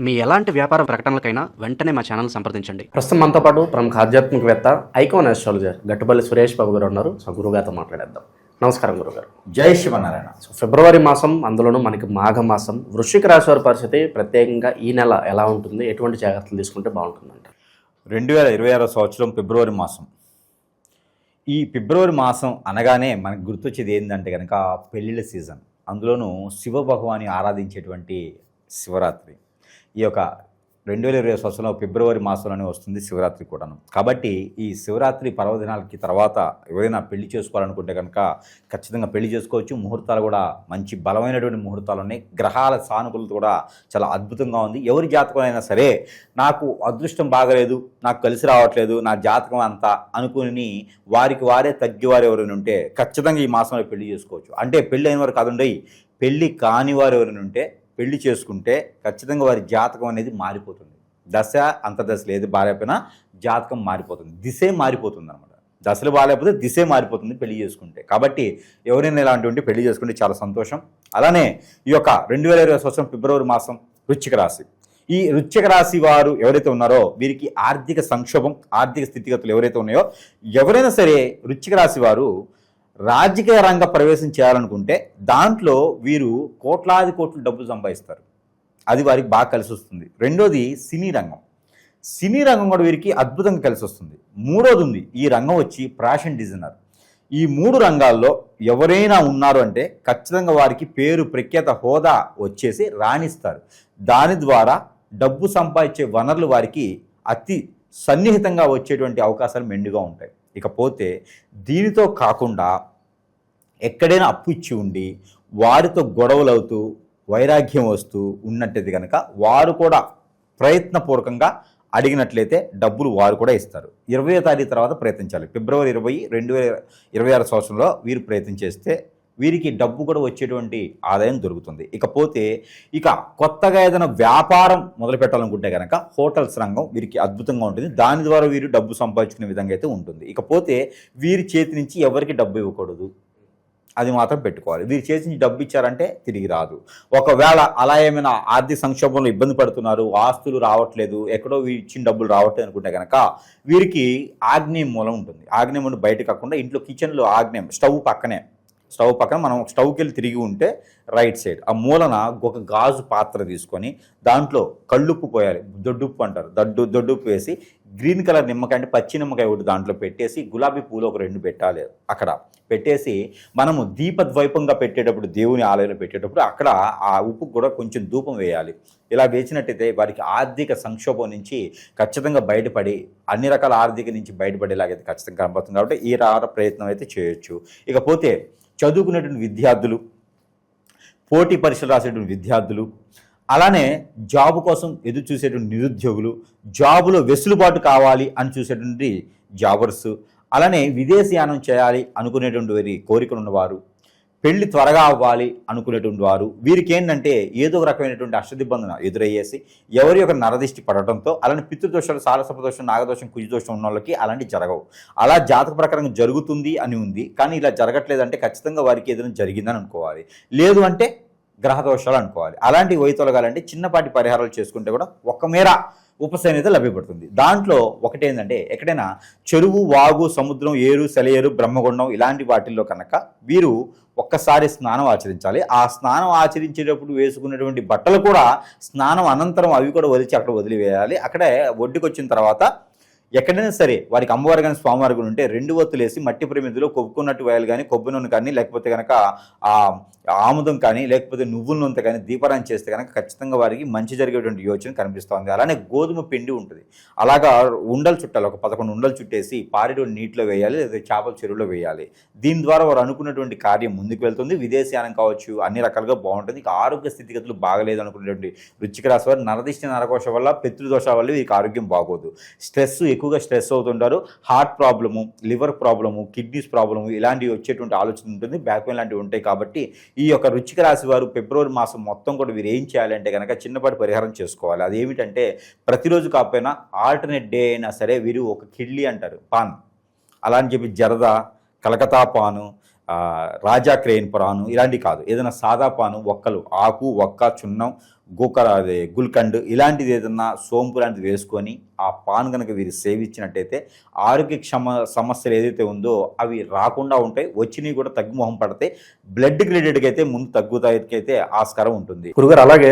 మీ ఎలాంటి వ్యాపార ప్రకటనలకైనా వెంటనే మా ఛానల్ సంప్రదించండి. ప్రస్తుతం మనతో పాటు ప్రముఖ ఆధ్యాత్మికవేత్త ఐకాన్ ఆస్ట్రాలజర్ గట్టుపల్లి సురేష్ బాబు గారు ఉన్నారు. సో గురుగారితో మాట్లాడేద్దాం. నమస్కారం గురుగారు. జై శివనారాయణ. సో ఫిబ్రవరి మాసం, అందులోనూ మనకి మాఘ మాసం, వృశ్చిక రాశి వారి పరిస్థితి ప్రత్యేకంగా ఈ నెల ఎలా ఉంటుంది, ఎటువంటి జాగ్రత్తలు తీసుకుంటే బాగుంటుందంట? 2026 సంవత్సరం ఫిబ్రవరి మాసం. ఈ ఫిబ్రవరి మాసం అనగానే మనకు గుర్తొచ్చేది ఏంటంటే కనుక పెళ్ళిళ్ళ సీజన్, అందులోనూ శివ భగవాన్ని ఆరాధించేటువంటి శివరాత్రి. ఈ యొక్క 2020 సంవత్సరంలో ఫిబ్రవరి మాసంలోనే వస్తుంది శివరాత్రి కూడాను. కాబట్టి ఈ శివరాత్రి పర్వదినాలకి తర్వాత ఎవరైనా పెళ్లి చేసుకోవాలనుకుంటే కనుక ఖచ్చితంగా పెళ్లి చేసుకోవచ్చు. ముహూర్తాలు కూడా మంచి బలమైనటువంటి ముహూర్తాలు ఉన్నాయి. గ్రహాల సానుకూలత కూడా చాలా అద్భుతంగా ఉంది. ఎవరి జాతకం అయినా సరే నాకు అదృష్టం బాగలేదు, నాకు కలిసి రావట్లేదు, నా జాతకం అంతా అనుకుని వారికి వారే తగ్గివారు ఎవరైనా ఉంటే ఖచ్చితంగా ఈ మాసంలో పెళ్లి చేసుకోవచ్చు. అంటే పెళ్ళి అయిన వారు కాదండి, పెళ్ళి కాని వారు ఎవరైనా ఉంటే పెళ్లి చేసుకుంటే ఖచ్చితంగా వారి జాతకం అనేది మారిపోతుంది. దశ అంతర్దశ లేదు బాగాలేకపోయినా జాతకం మారిపోతుంది, దిశే మారిపోతుంది అనమాట. దశలు బాగాలేకపోతే దిశే మారిపోతుంది పెళ్లి చేసుకుంటే. కాబట్టి ఎవరైనా ఇలాంటి ఉంటే పెళ్లి చేసుకుంటే చాలా సంతోషం. అలానే ఈ యొక్క 2020 సంవత్సరం ఫిబ్రవరి మాసం వృశ్చిక రాశి. ఈ వృశ్చిక రాశి వారు ఎవరైతే ఉన్నారో వీరికి ఆర్థిక సంక్షోభం, ఆర్థిక స్థితిగతులు ఎవరైతే ఉన్నాయో, ఎవరైనా సరే వృశ్చిక రాశి వారు రాజకీయ రంగ ప్రవేశం చేయాలనుకుంటే దాంట్లో వీరు కోట్లాది కోట్లు డబ్బులు సంపాదిస్తారు. అది వారికి బాగా కలిసి వస్తుంది. రెండోది సినీ రంగం. సినీ రంగం కూడా వీరికి అద్భుతంగా కలిసి వస్తుంది. మూడోది ఉంది ఈ రంగం వచ్చి ఫ్యాషన్ డిజైనర్. ఈ 3 రంగాల్లో ఎవరైనా ఉన్నారు అంటే ఖచ్చితంగా వారికి పేరు ప్రఖ్యాత హోదా వచ్చేసి రాణిస్తారు. దాని ద్వారా డబ్బు సంపాదించే వనరులు వారికి అతి సన్నిహితంగా వచ్చేటువంటి అవకాశాలు మెండుగా ఉంటాయి. ఇకపోతే దీనితో కాకుండా ఎక్కడైనా అప్పు ఇచ్చి ఉండి వారితో గొడవలు అవుతూ వైరాగ్యం వస్తూ ఉన్నట్టయితే కనుక వారు కూడా ప్రయత్నపూర్వకంగా అడిగినట్లయితే డబ్బులు వారు కూడా ఇస్తారు. 20వ తారీఖు తర్వాత ప్రయత్నించాలి. ఫిబ్రవరి 20, 2026 సంవత్సరంలో వీరు ప్రయత్నం చేస్తే వీరికి డబ్బు కూడా వచ్చేటువంటి ఆదాయం దొరుకుతుంది. ఇకపోతే కొత్తగా ఏదైనా వ్యాపారం మొదలు పెట్టాలనుకుంటే కనుక హోటల్స్ రంగం వీరికి అద్భుతంగా ఉంటుంది. దాని ద్వారా వీరు డబ్బు సంపాదించుకునే విధంగా అయితే ఉంటుంది. ఇకపోతే వీరి చేతి నుంచి ఎవరికి డబ్బు ఇవ్వకూడదు, అది మాత్రం పెట్టుకోవాలి. వీరి చేతి నుంచి డబ్బు ఇచ్చారంటే తిరిగి రాదు. ఒకవేళ అలా ఏమైనా ఆర్థిక సంక్షోభంలో ఇబ్బంది పడుతున్నారు, ఆస్తులు రావట్లేదు, ఎక్కడో ఇచ్చిన డబ్బులు రావట్లేదు అనుకుంటే కనుక వీరికి ఆగ్నేయం మూలం ఉంటుంది. ఆగ్నేయం మూలం బయట కాకుండా ఇంట్లో కిచెన్లో ఆగ్నేయం స్టవ్ పక్కన మనం స్టవ్కి వెళ్ళి తిరిగి ఉంటే రైట్ సైడ్ ఆ మూలన ఒక గాజు పాత్ర తీసుకొని దాంట్లో కళ్ళుప్పు పోయాలి. దొడ్డుప్పు అంటారు. దొడ్డుప్పు వేసి గ్రీన్ కలర్ నిమ్మకాయ అంటే పచ్చి నిమ్మకాయ ఒకటి దాంట్లో పెట్టేసి గులాబీ పూలు ఒక 2 పెట్టాలి. అక్కడ పెట్టేసి మనము దీపద్వైపంగా పెట్టేటప్పుడు, దేవుని ఆలయంలో పెట్టేటప్పుడు అక్కడ ఆ ఉప్పు కూడా కొంచెం ధూపం వేయాలి. ఇలా వేసినట్టయితే వారికి ఆర్థిక సంక్షోభం నుంచి ఖచ్చితంగా బయటపడి అన్ని రకాల ఆర్థిక నుంచి బయటపడేలాగైతే ఖచ్చితంగా కనబడుతుంది. కాబట్టి ఈ ప్రయత్నం అయితే చేయొచ్చు. ఇకపోతే చదువుకునేటువంటి విద్యార్థులు, పోటీ పరీక్షలు రాసేటువంటి విద్యార్థులు, అలానే జాబు కోసం ఎదురు చూసేటువంటి నిరుద్యోగులు, జాబులో వెసులుబాటు కావాలి అని చూసేటువంటి జాబర్స్, అలానే విదేశీయానం చేయాలి అనుకునేటువంటి వారి కోరికలు ఉన్నవారు, పెళ్లి త్వరగా అవ్వాలి అనుకునేటువంటి వారు, వీరికి ఏంటంటే ఏదో ఒక రకమైనటువంటి అష్టదిబ్బందన ఎదురయ్యేసి ఎవరి యొక్క నరదిష్టి పడటంతో అలానే పితృదోషాలు, సారసపదోషం, నాగదోషం, కుజదోషం ఉన్న వాళ్ళకి అలాంటివి జరగవు. అలా జాతక ప్రకారం జరుగుతుంది అని ఉంది, కానీ ఇలా జరగట్లేదంటే ఖచ్చితంగా వారికి ఏదైనా జరిగిందని అనుకోవాలి. లేదు అంటే గ్రహదోషాలు అనుకోవాలి. అలాంటి వైతొలగాలంటే చిన్నపాటి పరిహారాలు చేసుకుంటే కూడా ఒక మేర ఉపశమనత లభ్యపడుతుంది. దాంట్లో ఒకటేంటంటే ఎక్కడైనా చెరువు, వాగు, సముద్రం, ఏరు, సెలయేరు, బ్రహ్మగుండం ఇలాంటి వాటిల్లో కనుక వీరు ఒక్కసారి స్నానం ఆచరించాలి. ఆ స్నానం ఆచరించేటప్పుడు వేసుకున్నటువంటి బట్టలు కూడా స్నానం అనంతరం అవి కూడా వదిలిచి అక్కడ వదిలివేయాలి. అక్కడే ఒడ్డుకు వచ్చిన తర్వాత ఎక్కడైనా సరే వారికి అమ్మవారు కానీ స్వామివారు కానీ ఉంటే 2 ఒత్తులు వేసి మట్టి ప్రమిదిలో కొబ్బుకున్నట్టు వేయాలి. కానీ కొబ్బరి నూనె కానీ లేకపోతే కనుక ఆముదం కానీ లేకపోతే నువ్వుల నూనె కానీ దీపారాయణ చేస్తే కనుక ఖచ్చితంగా వారికి మంచి జరిగేటువంటి యోచన కనిపిస్తుంది. అలానే గోధుమ పిండి ఉంటుంది, అలాగా ఉండలు చుట్టాలి. ఒక 11 ఉండలు చుట్టేసి పారేడు నీటిలో వేయాలి, లేదా చేపల చెరువులో వేయాలి. దీని ద్వారా వారు అనుకున్నటువంటి కార్యం ముందుకు వెళ్తుంది. విదేశీయానం కావచ్చు, అన్ని రకాలుగా బాగుంటుంది. ఆరోగ్య స్థితిగతులు బాగలేదు అనుకునేటువంటి వృశ్చిక రాశి వారు నరదిష్టి, నరకోశం వల్ల, పితృదోషాల వల్ల వీరికి ఆరోగ్యం బాగోదు. ఎక్కువగా స్ట్రెస్ అవుతుంటారు. Heart problem, liver problem, kidneys problem ఇలాంటివి వచ్చేటువంటి ఆలోచన ఉంటుంది. బ్యాక్ పెయిన్ లాంటివి ఉంటాయి. కాబట్టి ఈ యొక్క వృశ్చిక రాశి వారు ఫిబ్రవరి మాసం మొత్తం కూడా వీరు ఏం చేయాలంటే కనుక చిన్నపాటి పరిహారం చేసుకోవాలి. అదేమిటంటే ప్రతిరోజు కాకపోయినా ఆల్టర్నేట్ డే అయినా సరే వీరు ఒక కిడ్లీ అంటారు, పాన్, అలా అని చెప్పి జరదా, కలకత్తా పాను, రాజా క్రేన్ పాను ఇలాంటివి కాదు, ఏదైనా సాదా పాను, ఒక్కలు, ఆకు, ఒక్క, చున్నం, అదే గుల్కండ్ ఇలాంటిది ఏదన్నా సోంపు లాంటిది వేసుకొని ఆ పాన్ కనుక వీరు సేవించినట్టయితే ఆరోగ్య సమస్యలు ఏదైతే ఉందో అవి రాకుండా ఉంటాయి, వచ్చినవి కూడా తగ్గుముఖం పడతాయి, బ్లడ్ రిలేటెడ్గా అయితే ముందు తగ్గుతాయికైతే ఆస్కారం ఉంటుంది. గురుగారు అలాగే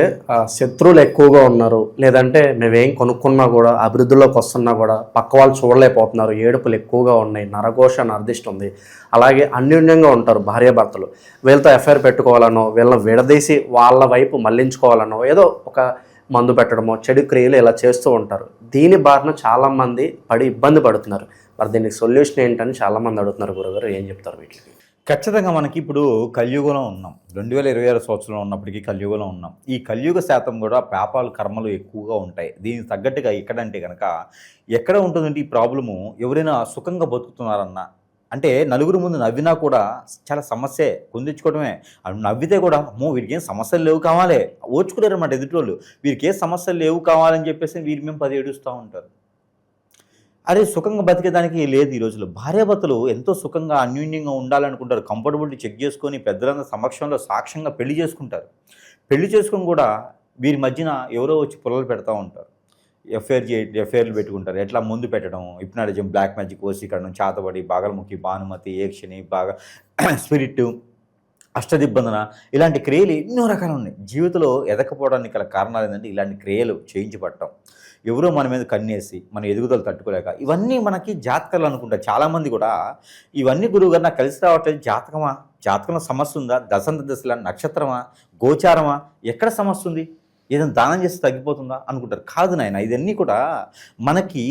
శత్రువులు ఎక్కువగా ఉన్నారు, లేదంటే మేమేం కొనుక్కున్నా కూడా అభివృద్ధిలోకి వస్తున్నా కూడా పక్క వాళ్ళు చూడలేకపోతున్నారు, ఏడుపులు ఎక్కువగా ఉన్నాయి, నరఘోష నరదిష్టి ఉంది, అలాగే అన్యోన్యంగా ఉంటారు భార్యాభర్తలు, వీళ్ళతో ఎఫ్ఐఆర్ పెట్టుకోవాలనో వీళ్ళని విడదీసి వాళ్ళ వైపు మళ్లించుకోవాలనో ఏదో ఒక మందు పెట్టడమో చెడు క్రియలు ఇలా చేస్తూ ఉంటారు. దీని బారిన చాలామంది పడి ఇబ్బంది పడుతున్నారు. మరి దీనికి సొల్యూషన్ ఏంటని చాలామంది అడుగుతున్నారు. గురుగారు ఏం చెప్తారు వీటికి? ఖచ్చితంగా మనకి ఇప్పుడు కలియుగంలో ఉన్నాం, 2026 సంవత్సరంలో ఉన్నప్పటికీ కలియుగంలో ఉన్నాం. ఈ కలియుగ శాతం కూడా పాపాలు కర్మలు ఎక్కువగా ఉంటాయి. దీనికి తగ్గట్టుగా ఎక్కడంటే కనుక ఎక్కడ ఉంటుందంటే ఈ ప్రాబ్లము, ఎవరైనా సుఖంగా బతుకుతున్నారన్నా అంటే నలుగురు ముందు నవ్వినా కూడా చాలా సమస్యే, కొందించుకోవడమే. నవ్వితే కూడా అమ్మో వీరికి ఏం సమస్యలు లేవు కావాలి, ఓర్చుకోలేరు అన్నమాట ఎదుటివాళ్ళు, వీరికి ఏ సమస్యలు లేవు కావాలని చెప్పేసి వీరి మేము 10 ఏడుస్తూ ఉంటారు. అరే సుఖంగా బతికేదానికి లేదు. ఈ రోజుల్లో భార్యాభర్తలు ఎంతో సుఖంగా అన్యోన్యంగా ఉండాలనుకుంటారు, కంఫర్టబిలిటీ చెక్ చేసుకొని పెద్దలందరి సమక్షంలో సాక్ష్యంగా పెళ్లి చేసుకుంటారు. పెళ్లి చేసుకొని కూడా వీరి మధ్యన ఎవరో వచ్చి పొలలు పెడతా ఉంటారు, ఎఫ్ఐఆర్లు పెట్టుకుంటారు. ఎట్లా ముందు పెట్టడం, హిప్నాటిజం, బ్లాక్ మ్యాజిక్, వశీకరణం, చాతబడి, బాగలముఖి, భానుమతి, ఏక్షిణి, బాగా స్పిరిట్, అష్టదిబ్బందన ఇలాంటి క్రియలు ఎన్నో రకాలు ఉన్నాయి. జీవితంలో ఎదకపోవడానికి గల కారణాలు ఏంటంటే ఇలాంటి క్రియలు చేయించబడటం, ఎవరో మన మీద కన్నేసి మన ఎదుగుదల తట్టుకోలేక, ఇవన్నీ మనకి జాతకాలు అనుకుంటారు చాలామంది కూడా. ఇవన్నీ గురువుగారు నాకు కలిసి రావట్లేదు, జాతకంలో సమస్య ఉందా, దశంత దశల నక్షత్రమా, గోచారమా, ఎక్కడ సమస్య ఉంది, ఏదైనా దానం చేస్తే తగ్గిపోతుందా అనుకుంటారు. కాదు నాయన, ఇవన్నీ కూడా మనకి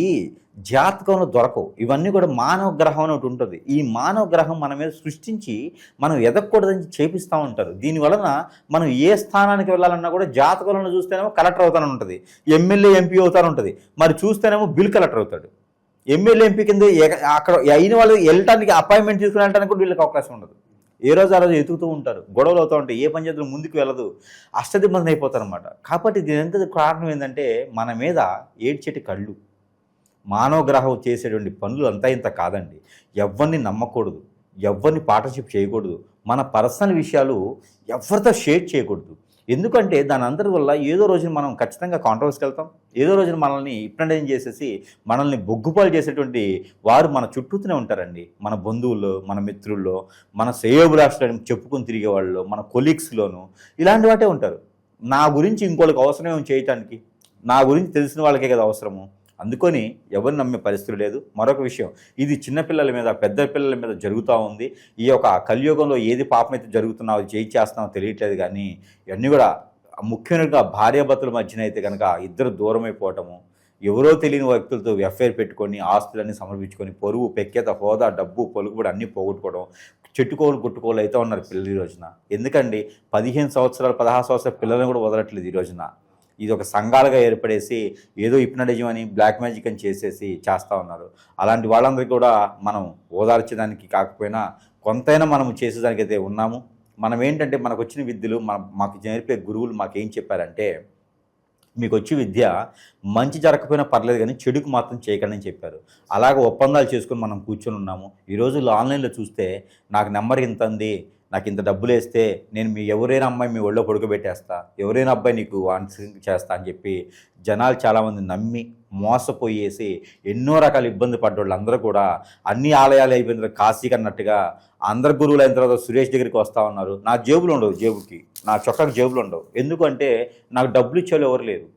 జాతకంలో దొరకవు. ఇవన్నీ కూడా మానవ గ్రహం అని ఒకటి ఉంటుంది. ఈ మానవ గ్రహం మన మీద సృష్టించి మనం ఎదగకూడదని చేపిస్తూ ఉంటారు. దీనివలన మనం ఏ స్థానానికి వెళ్ళాలన్నా కూడా జాతకంలో చూస్తేనేమో కలెక్టర్ అవుతానని ఉంటుంది, ఎమ్మెల్యే ఎంపీ అవుతాను ఉంటుంది, మరి చూస్తేనేమో బిల్ కలెక్టర్ అవుతాడు. ఎమ్మెల్యే ఎంపీ కింద అక్కడ అయిన వాళ్ళు వెళ్ళటానికి అపాయింట్మెంట్ తీసుకుని వెళ్ళడానికి కూడా వీళ్ళకి అవకాశం ఉండదు. ఏ రోజు ఆ రోజు ఎతుకుతూ ఉంటారు, గొడవలు అవుతూ ఉంటాయి, ఏ పంచాయతీలో ముందుకు వెళ్ళదు, అష్టదిబ్బంది అయిపోతారు అనమాట. కాబట్టి దీని కారణం ఏంటంటే మన మీద ఏడ్చేటి కళ్ళు. మానవ గ్రహం చేసేటువంటి పనులు అంతా ఇంత కాదండి. ఎవరిని నమ్మకూడదు, ఎవరిని పార్ట్నర్షిప్ చేయకూడదు, మన పర్సనల్ విషయాలు ఎవరితో షేర్ చేయకూడదు. ఎందుకంటే దాని అందరి వల్ల ఏదో రోజున మనం ఖచ్చితంగా కాంట్రవర్సీకి వెళ్తాం, ఏదో రోజున మనల్ని హిప్నటైజ్ చేసేసి మనల్ని బొగ్గుపాలు చేసేటువంటి వారు మన చుట్టూతూనే ఉంటారండి. మన బంధువుల్లో, మన మిత్రుల్లో, మన శ్రేయోభిలాషులను చెప్పుకొని తిరిగే వాళ్ళలో, మన కొలీగ్స్లోనూ ఇలాంటి వాటే ఉంటారు. నా గురించి ఇంకోళ్ళకి అవసరమేమో చేయటానికి, నా గురించి తెలిసిన వాళ్ళకే కదా అవసరము. అందుకొని ఎవరిని నమ్మే పరిస్థితి లేదు. మరొక విషయం, ఇది చిన్నపిల్లల మీద, పెద్ద పిల్లల మీద జరుగుతూ ఉంది. ఈ యొక్క కలియుగంలో ఏది పాపం అయితే జరుగుతున్నావో చేస్తున్నావో తెలియట్లేదు. కానీ ఇవన్నీ కూడా ముఖ్యంగా భార్యాభర్తల మధ్యన అయితే కనుక ఇద్దరు దూరం అయిపోవటము, ఎవరో తెలియని వ్యక్తులతో ఎఫ్ఐఆర్ పెట్టుకొని ఆస్తులన్నీ సమర్పించుకొని పొరుగు, పెక్కేత, హోదా, డబ్బు, పలుకుబడి అన్నీ పోగొట్టుకోవడం, చెట్టుకోలు గుట్టుకోలు అయితే ఉన్నారు పిల్లలు ఈ రోజున. ఎందుకండి 15 సంవత్సరాలు 16 సంవత్సరాల పిల్లలను కూడా వదలట్లేదు ఈ రోజున. ఇది ఒక సంఘాలుగా ఏర్పడేసి ఏదో హిప్నటిజం అని, బ్లాక్ మ్యాజిక్ అని చేసేసి చేస్తూ ఉన్నారు. అలాంటి వాళ్ళందరికీ కూడా మనం ఓదార్చేదానికి కాకపోయినా కొంతైనా మనం చేసేదానికైతే ఉన్నాము. మనం ఏంటంటే మనకు వచ్చిన విద్యలు, మాకు నేర్పే గురువులు మాకేం చెప్పారంటే, మీకు వచ్చి విద్య మంచి జరగకపోయినా పర్లేదు కానీ చెడుకు మాత్రం చేయకండి అని చెప్పారు. అలాగ ఒప్పందాలు చేసుకొని మనం కూర్చొని ఉన్నాము. ఈ రోజుల్లో ఆన్లైన్లో చూస్తే నాకు నెంబర్ ఇంత ఉంది, నాకు ఇంత డబ్బులు వేస్తే నేను ఎవరైనా అమ్మాయి మీ ఒళ్ళో పడుకోబెట్టేస్తా, ఎవరైనా అబ్బాయి నీకు ఆన్సరింగ్ చేస్తా అని చెప్పి జనాలు చాలామంది నమ్మి మోసపోయేసి ఎన్నో రకాల ఇబ్బంది పడ్డోళ్ళు అందరూ కూడా అన్ని ఆలయాలు అయిపోయిన తర్వాత కాశీకి అన్నట్టుగా అందరు గురువులు అయిన తర్వాత సురేష్ దగ్గరికి వస్తూ ఉన్నారు. నా జేబులు ఉండవు, జేబుకి నా చొక్కాకి జేబులు ఉండవు. ఎందుకంటే నాకు డబ్బులు ఇచ్చేవాళ్ళు ఎవరు లేరు.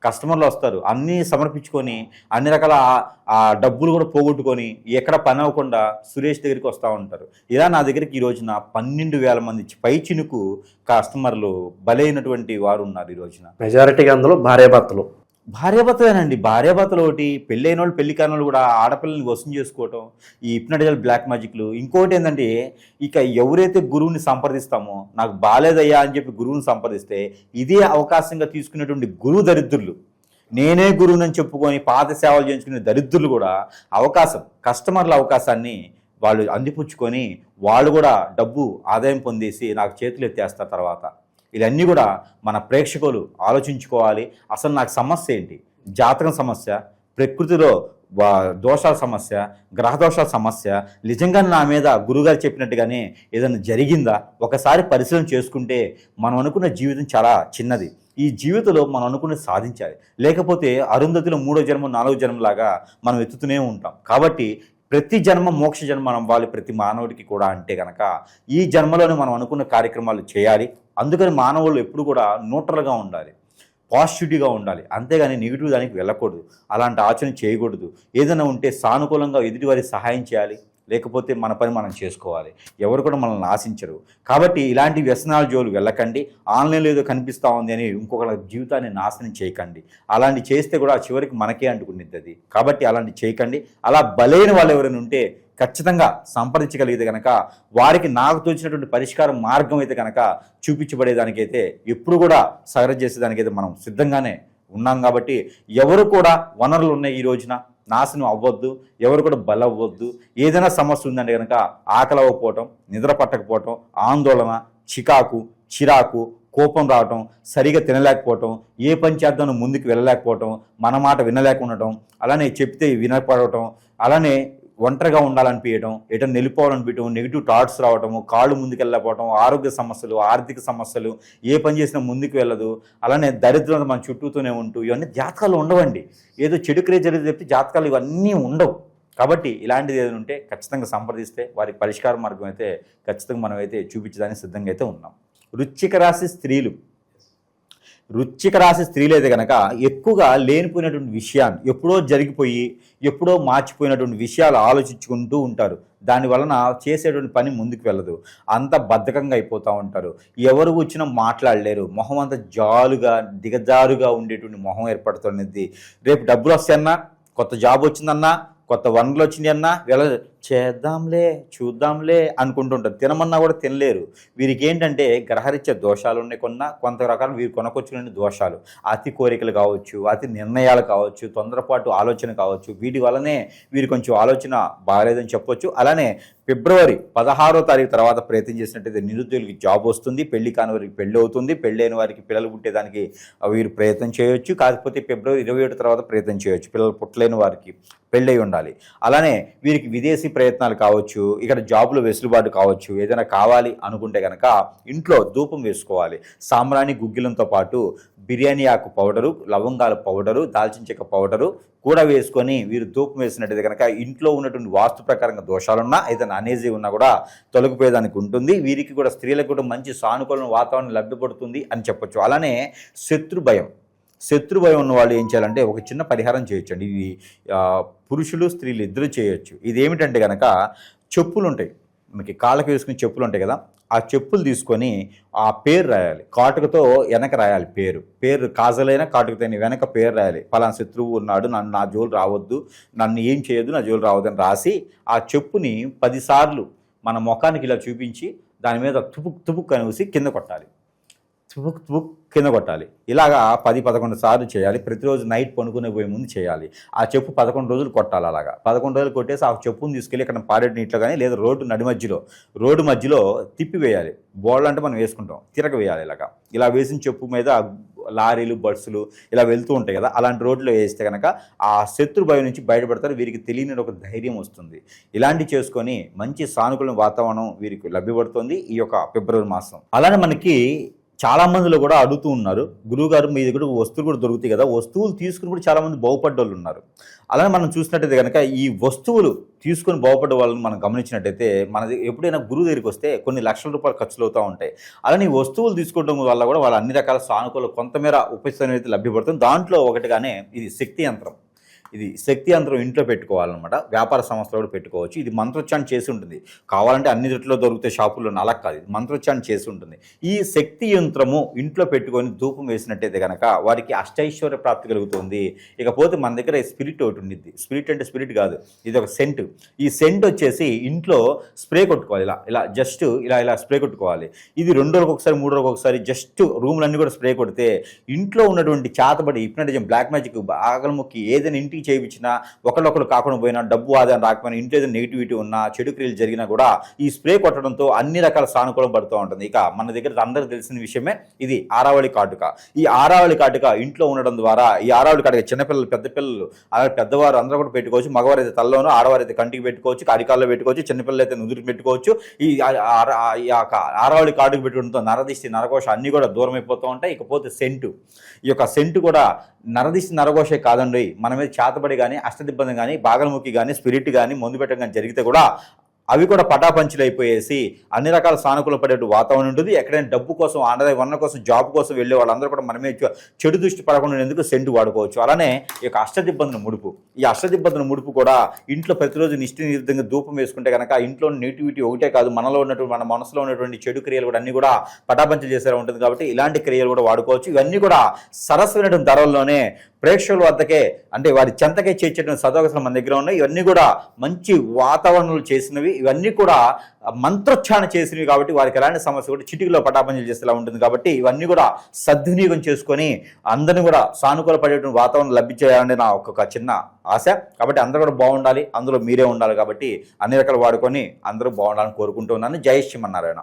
కస్టమర్లు వస్తారు, అన్నీ సమర్పించుకొని అన్ని రకాల ఆ డబ్బులు కూడా పోగొట్టుకొని ఎక్కడ పని అవ్వకుండా సురేష్ దగ్గరికి వస్తూ ఉంటారు. ఇలా నా దగ్గరికి ఈ రోజున 12,000 మంది పై చినుకు కస్టమర్లు బలైనటువంటి వారు ఉన్నారు ఈ రోజున. మెజారిటీగా అందులో భార్యాభర్తలేనండి. భార్యాభర్తలు ఒకటి, పెళ్ళైన వాళ్ళు, పెళ్లి కాని వాళ్ళు కూడా ఆడపిల్లల్ని వశం చేసుకోవటం, ఈ హిప్నటిజల్, బ్లాక్ మ్యాజిక్లు. ఇంకోటి ఏంటంటే, ఇక ఎవరైతే గురువుని సంప్రదిస్తామో, నాకు బాలేదయ్యా అని చెప్పి గురువుని సంప్రదిస్తే ఇదే అవకాశంగా తీసుకునేటువంటి గురువు దరిద్రులు, నేనే గురువునని చెప్పుకొని పాత సేవలు చేయించుకునే దరిద్రులు కూడా కస్టమర్ల అవకాశాన్ని వాళ్ళు అందిపుచ్చుకొని వాళ్ళు కూడా డబ్బు ఆదాయం పొందేసి నాకు చేతులు ఎత్తేస్తారు తర్వాత. ఇవన్నీ కూడా మన ప్రేక్షకులు ఆలోచించుకోవాలి. అసలు నాకు సమస్య ఏంటి? జాతకం సమస్య, ప్రకృతిలో దోషాల సమస్య, గ్రహ దోషాల సమస్య నిజంగా నా మీద గురుగారు చెప్పినట్టుగానే ఏదైనా జరిగిందా ఒకసారి పరిశీలన చేసుకుంటే మనం అనుకున్న జీవితం చాలా చిన్నది. ఈ జీవితంలో మనం అనుకున్నది సాధించాలి, లేకపోతే అరుంధతిలో 3వ జన్మ 4వ జన్మలాగా మనం ఎత్తుతూనే ఉంటాం. కాబట్టి ప్రతి జన్మ మోక్ష జన్మ అవ్వాలి ప్రతి మానవుడికి కూడా. అంటే కనుక ఈ జన్మలోనే మనం అనుకున్న కార్యక్రమాలు చేయాలి. అందుకని మానవులు ఎప్పుడు కూడా న్యూట్రల్గా ఉండాలి, పాజిటివిటీగా ఉండాలి, అంతేగాని నెగిటివ్ దానికి వెళ్ళకూడదు, అలాంటి ఆచరణ చేయకూడదు. ఏదైనా ఉంటే సానుకూలంగా ఎదుటివారికి సహాయం చేయాలి, లేకపోతే మన పని మనం చేసుకోవాలి. ఎవరు కూడా మనల్ని ఆశించరు. కాబట్టి ఇలాంటి వ్యసనాల జోలు వెళ్ళకండి. ఆన్లైన్లో ఏదో కనిపిస్తూ ఉంది అని ఇంకొకరి జీవితాన్ని నాశనం చేయకండి. అలాంటి చేస్తే కూడా చివరికి మనకే అంటుకునేది అది. కాబట్టి అలాంటి చేయకండి. అలా బలైన వాళ్ళు ఎవరైనా ఉంటే ఖచ్చితంగా సంప్రదించగలిగితే కనుక వారికి నాకు తోచినటువంటి పరిష్కార మార్గం అయితే కనుక చూపించబడేదానికైతే ఎప్పుడు కూడా సహకారం చేసేదానికైతే మనం సిద్ధంగానే ఉన్నాం. కాబట్టి ఎవరు కూడా వనరులు ఉన్నాయి ఈ రోజున నాశనం అవ్వద్దు, ఎవరు కూడా బలవ్వద్దు. ఏదైనా సమస్య ఉందంటే కనుక ఆకలి అవ్వకపోవటం, నిద్ర పట్టకపోవటం, ఆందోళన, చిరాకు, కోపం రావటం, సరిగా తినలేకపోవటం, ఏ పని చేద్దామో ముందుకు వెళ్ళలేకపోవటం, మన మాట వినలేకుండటం, అలానే చెప్తే వినపడటం, అలానే ఒంటరిగా ఉండాలనిపించడం, ఎటన్నా వెళ్ళిపోవాలనిపించడం, నెగిటివ్ థాట్స్ రావటము, కాళ్ళు ముందుకు వెళ్ళకపోవడం, ఆరోగ్య సమస్యలు, ఆర్థిక సమస్యలు, ఏ పని చేసినా ముందుకు వెళ్ళదు, అలానే దరిద్రం మన చుట్టూతోనే ఉంటూ ఇవన్నీ జాతకాలు ఉండవండి. ఏదో చెడు క్రియ జరిగితే చెప్తే జాతకాలు ఇవన్నీ ఉండవు. కాబట్టి ఇలాంటిది ఏదైనా ఉంటే ఖచ్చితంగా సంప్రదిస్తే వారికి పరిష్కార మార్గం అయితే ఖచ్చితంగా మనం అయితే చూపించడానికి సిద్ధంగా అయితే ఉన్నాం. వృశ్చిక రాశి స్త్రీలు అయితే కనుక ఎక్కువగా లేనిపోయినటువంటి విషయాన్ని ఎప్పుడో జరిగిపోయి ఎప్పుడో మార్చిపోయినటువంటి విషయాలు ఆలోచించుకుంటూ ఉంటారు. దానివలన చేసేటువంటి పని ముందుకు వెళ్ళదు, అంత బద్ధకంగా అయిపోతూ ఉంటారు. ఎవరు వచ్చినా మాట్లాడలేరు, మొహం అంతా జాలుగా దిగజారుగా ఉండేటువంటి మొహం ఏర్పడుతున్నది. రేపు డబ్బులు వస్తాయన్నా, కొత్త జాబ్ వచ్చిందన్నా, కొత్త వనరులు వచ్చినాయన్నా వీళ్ళ చేద్దాంలే చూద్దాంలే అనుకుంటుంటారు. తినమన్నా కూడా తినలేరు. వీరికి ఏంటంటే గ్రహరీత్యా దోషాలు ఉన్నాయి, కొంత రకాల వీరు కొనకొచ్చుకునే దోషాలు, అతి కోరికలు కావచ్చు, అతి నిర్ణయాలు కావచ్చు, తొందరపాటు ఆలోచన కావచ్చు. వీటి వల్లనే వీరు కొంచెం ఆలోచన బాగాలేదని చెప్పొచ్చు. అలానే ఫిబ్రవరి 16వ తారీఖు తర్వాత ప్రయత్నం చేసినట్టయితే నిరుద్యోగికి జాబ్ వస్తుంది, పెళ్లి కాని వారికి పెళ్లి అవుతుంది, పెళ్ళైన వారికి పిల్లలు పుట్టేదానికి వీరు ప్రయత్నం చేయొచ్చు. కాకపోతే ఫిబ్రవరి 27 తర్వాత ప్రయత్నం చేయొచ్చు, పిల్లలు పుట్టలేని వారికి పెళ్ళై ఉండాలి. అలానే వీరికి విదేశీ ప్రయత్నాలు కావచ్చు, ఇక్కడ జాబులు వెసులుబాటు కావచ్చు. ఏదైనా కావాలి అనుకుంటే కనుక ఇంట్లో ధూపం వేసుకోవాలి. సాంబ్రాణి గుగ్గిలంతో పాటు బిర్యానీ ఆకు పౌడరు, లవంగాల పౌడరు, దాల్చిన చెక్క పౌడరు కూడా వేసుకొని వీరు ధూపం వేసినట్టయితే కనుక ఇంట్లో ఉన్నటువంటి వాస్తు ప్రకారంగా దోషాలున్నా ఏదైనా అనేజీ ఉన్నా కూడా తొలగిపోయేదానికి ఉంటుంది. వీరికి కూడా స్త్రీలకు కూడా మంచి సానుకూల వాతావరణం లభ్యపడుతుంది అని చెప్పొచ్చు. అలానే శత్రు భయం ఉన్న వాళ్ళు ఏం చేయాలంటే ఒక చిన్న పరిహారం చేయొచ్చండి. ఇది పురుషులు స్త్రీలు ఇద్దరు చేయొచ్చు. ఇది ఏమిటంటే కనుక చెప్పులు ఉంటాయి మనకి, కాళ్ళకి వేసుకునే చెప్పులు ఉంటాయి కదా, ఆ చెప్పులు తీసుకొని ఆ పేరు రాయాలి. కాటుకతో వెనక రాయాలి. పేరు కాజలైనా కాటుకతోనే వెనక పేరు రాయాలి. పలానా శత్రువు ఉన్నాడు, నా జోలు రావద్దు, నన్ను ఏం చేయొద్దు, నా జోలు రావద్దు అని రాసి ఆ చెప్పుని 10 సార్లు మన ముఖానికి ఇలా చూపించి దాని మీద తుపుక్ అనేసి కింద కొట్టాలి. కింద కొట్టాలి. ఇలాగా 10-11 సార్లు చేయాలి. ప్రతిరోజు నైట్ పనుకునే పోయే ముందు చేయాలి. ఆ చెప్పు 11 రోజులు కొట్టాలి. అలాగా 11 రోజులు కొట్టేసి ఆ చెప్పును తీసుకెళ్ళి ఇక్కడ పారేటి నీటిలో కానీ లేదా రోడ్డు మధ్యలో తిప్పివేయాలి. బోళ్ళు అంటే మనం వేసుకుంటాం, తిరగవేయాలి. ఇలా వేసిన చెప్పు మీద లారీలు, బస్సులు ఇలా వెళ్తూ ఉంటాయి కదా, అలాంటి రోడ్లో వేస్తే కనుక ఆ శత్రు భయం నుంచి బయటపడతారు. వీరికి తెలియని ఒక ధైర్యం వస్తుంది. ఇలాంటివి చేసుకొని మంచి సానుకూల వాతావరణం వీరికి లభ్యపడుతుంది ఈ యొక్క ఫిబ్రవరి మాసం. అలానే మనకి చాలా మందిలో కూడా అడుగుతూ ఉన్నారు, గురువుగారు మీ దగ్గర వస్తువులు కూడా దొరుకుతాయి కదా, వస్తువులు తీసుకుని కూడా చాలామంది బాగుపడ్డ వాళ్ళు ఉన్నారు. అలానే మనం చూసినట్టయితే కనుక ఈ వస్తువులు తీసుకొని బాగుపడ్డ వాళ్ళని మనం గమనించినట్టయితే మనది ఎప్పుడైనా గురువు దగ్గరికి వస్తే కొన్ని లక్షల రూపాయలు ఖర్చులు అవుతూ ఉంటాయి. అలానే ఈ వస్తువులు తీసుకోవడం వల్ల కూడా వాళ్ళ అన్ని రకాల సానుకూల కొంతమేర ఉపశమనం అయితే లభ్యపడుతుంది. దాంట్లో ఒకటిగానే ఇది శక్తి యంత్రం. ఇది శక్తి యంత్రం ఇంట్లో పెట్టుకోవాలన్నమాట. వ్యాపార సంస్థలో కూడా పెట్టుకోవచ్చు. ఇది మంత్రోచ్చారణ చేసి ఉంటుంది. కావాలంటే అన్ని రేట్లో దొరికితే షాపుల్లో అలా కాదు, ఇది మంత్రోచ్చారణ చేసి ఉంటుంది. ఈ శక్తి యంత్రము ఇంట్లో పెట్టుకొని ధూపం వేసినట్టయితే కనుక వారికి అష్టైశ్వర్య ప్రాప్తి కలుగుతుంది. ఇకపోతే మన దగ్గర స్పిరిట్ ఒకటి ఉండిద్ది. స్పిరిట్ అంటే స్పిరిట్ కాదు, ఇది ఒక సెంట్. ఈ సెంట్ వచ్చేసి ఇంట్లో స్ప్రే కొట్టుకోవాలి. ఇలా జస్ట్ ఇలా స్ప్రే కొట్టుకోవాలి. ఇది 2 రోజులకు ఒకసారి 3 రోజులకు ఒకసారి జస్ట్ రూమ్లన్నీ కూడా స్ప్రే కొడితే ఇంట్లో ఉన్నటువంటి చాతబడి హిప్నటిజం, బ్లాక్ మ్యాజిక్, ఆగలముక్కి ఏదైనా ఇంటికి ఇంటికి చేయించినా ఒకళ్ళొకరు కాకుండా పోయినా డబ్బు ఆదాయం రాకపోయినా ఇంట్లో ఏదైనా నెగిటివిటీ ఉన్నా చెడు క్రియలు జరిగినా కూడా ఈ స్ప్రే కొట్టడంతో అన్ని రకాల సానుకూలం పడుతూ ఉంటుంది. ఇక మన దగ్గర అందరికీ తెలిసిన విషయమే ఇది ఆరావళి కాటుక. ఈ ఆరావళి కాటుక ఇంట్లో ఉండడం ద్వారా ఈ ఆరావళి కాటుక చిన్నపిల్లలు పెద్ద పిల్లలు అలాగే పెద్దవారు అందరూ కూడా పెట్టుకోవచ్చు. మగవారు అయితే తలలోనూ, ఆడవారు అయితే కంటికి పెట్టుకోవచ్చు, అరికాల్లో పెట్టుకోవచ్చు, చిన్నపిల్లలు అయితే నుదురు పెట్టుకోవచ్చు. ఈ ఆరావళి కాటుక పెట్టుకోవడంతో నరదిష్టి నరకోశ అన్నీ కూడా దూరం అయిపోతూ ఉంటాయి. ఇకపోతే సెంటు, ఈ యొక్క సెంటు కూడా నరదిష్టి నరఘోషే కాదండి, మన మీద చేతబడి కానీ అష్టదిబ్బంది కానీ బాగలముఖి కానీ స్పిరిట్ కానీ మందు పెట్టడం కానీ జరిగితే కూడా అవి కూడా పటాపంచులు అయిపోయేసి అన్ని రకాల సానుకూల పడే వాతావరణం ఉంటుంది. ఎక్కడైనా డబ్బు కోసం ఆదాయ వనరుల కోసం జాబ్ కోసం వెళ్ళే వాళ్ళందరూ కూడా మనమే చెడు దృష్టి పడకుండా ఎందుకు సెంటు వాడుకోవచ్చు. అలానే ఈ యొక్క అష్టదిబ్బందుల ముడుపు, ఈ అష్టదిబ్బందుల ముడుపు కూడా ఇంట్లో ప్రతిరోజు నిష్ఠ నిర్ధంగా ధూపం వేసుకుంటే కనుక ఇంట్లో నెగిటివిటీ ఒకటే కాదు, మనలో ఉన్నటువంటి మన మనసులో ఉన్నటువంటి చెడు క్రియలు కూడా అన్ని కూడా పటాపంచలు చేసేలా ఉంటుంది. కాబట్టి ఇలాంటి క్రియలు కూడా వాడుకోవచ్చు. ఇవన్నీ కూడా సరస్వైనటువంటి ధరల్లోనే ప్రేక్షకుల వద్దకే అంటే వారి చెంతకే చేర్చేటువంటి సదవకాశాలు మన దగ్గర ఉన్నాయి. ఇవన్నీ కూడా మంచి వాతావరణంలో చేసినవి, ఇవన్నీ కూడా మంత్రోచ్చారణ చేసినవి కాబట్టి వారికి ఎలాంటి సమస్య కూడా చిటికలో పటాపంచలు చేసేలా ఉంటుంది. కాబట్టి ఇవన్నీ కూడా సద్వినియోగం చేసుకొని అందరినీ కూడా సానుకూల పడేటువంటి వాతావరణం లభించేయాలని నా ఒక చిన్న ఆశ. కాబట్టి అందరూ కూడా బాగుండాలి, అందులో మీరే ఉండాలి. కాబట్టి అన్ని రకాలు వాడుకొని అందరూ బాగుండాలని కోరుకుంటూ ఉన్నాను. జై శ్రీమన్నారాయణ.